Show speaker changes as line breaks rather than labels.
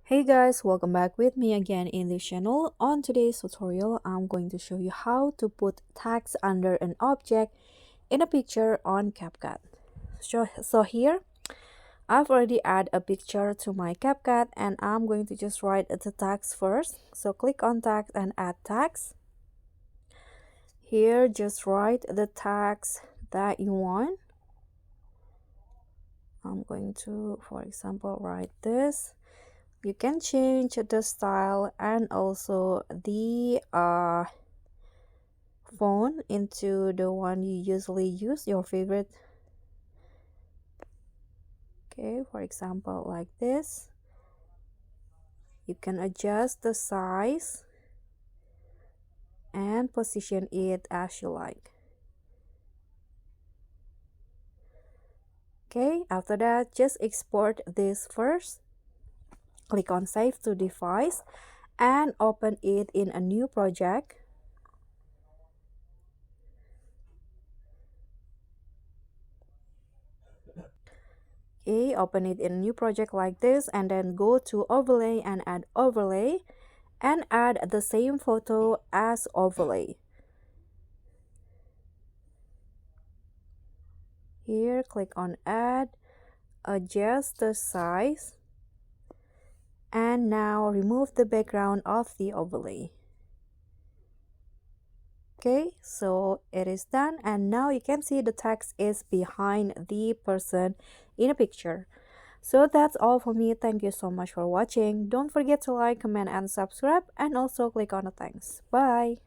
Hey guys, welcome back with me again in this channel. On today's tutorial, I'm going to show you how to put text under an object in a picture on CapCut. So here, I've already added a picture to my CapCut and I'm going to just write the text first. So click on text and add text. Here, just write the text that you want. I'm going to, for example, write this. You can change the style and also the font into the one you usually use, your favorite. Okay, for example, like this. You can adjust the size and position it as you like. Okay, after that, just export this first. Click on Save to Device and open it in a new project. Okay, open it in a new project like this and then go to Overlay and add Overlay and add the same photo as overlay. Here, click on Add, adjust the size, and now remove the background of the overlay. Okay, so it is done, and now you can see the text is behind the person in a picture. So that's all for me. Thank you so much for watching. Don't forget to like, comment, and subscribe, and also click on the thanks. Bye.